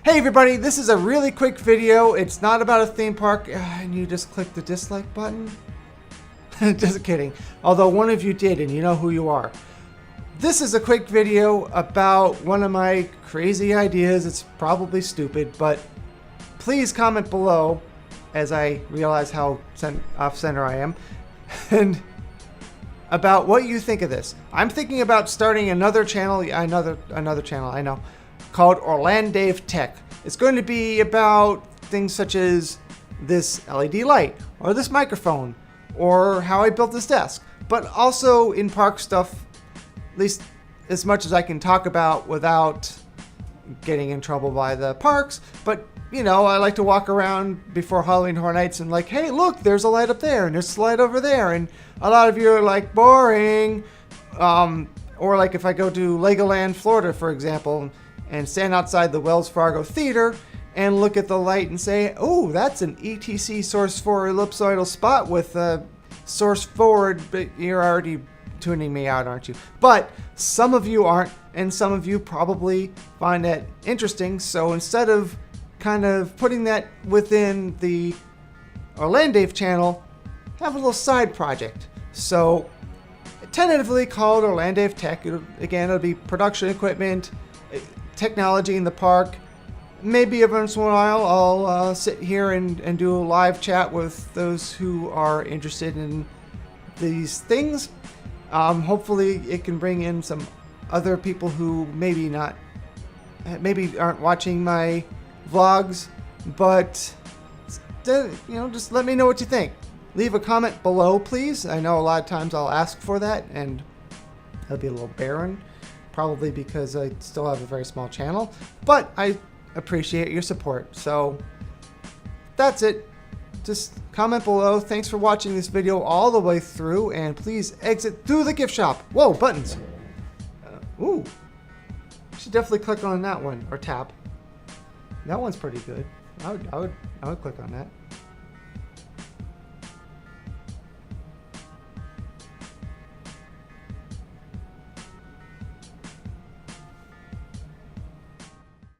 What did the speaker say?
Hey everybody, this is a really quick video. It's not about a theme park, and you just click the dislike button. Just kidding. Although one of you did, and you know who you are. This is a quick video about one of my crazy ideas. It's probably stupid, but please comment below as I realize how off-center I am, and about what you think of this. I'm thinking about starting another channel, another channel, I know, called OrlanDave Tech. It's going to be about things such as this LED light, or this microphone, or how I built this desk, but also in park stuff, at least as much as I can talk about without getting in trouble by the parks. But you know, I like to walk around before Halloween Horror Nights and like, hey look, there's a light up there and there's a light over there, and a lot of you are like, boring. Or like if I go to Legoland, Florida, for example, and stand outside the Wells Fargo Theater and look at the light and say, oh, that's an ETC source forward ellipsoidal spot with a source forward, but you're already tuning me out, aren't you? But some of you aren't, and some of you probably find that interesting. So instead of kind of putting that within the OrlanDave channel, have a little side project. So tentatively called OrlanDave Tech. It'll be production equipment, technology in the park. Maybe every once in a while I'll sit here and do a live chat with those who are interested in these things. Hopefully it can bring in some other people who maybe aren't watching my vlogs, but you know, just let me know what you think. Leave a comment below, please. I know a lot of times I'll ask for that and that'll be a little barren, probably because I still have a very small channel, but I appreciate your support. So that's it. Just comment below. Thanks for watching this video all the way through, and please exit through the gift shop. Whoa, buttons. Ooh, should definitely click on that one, or tap. That one's pretty good. I would click on that.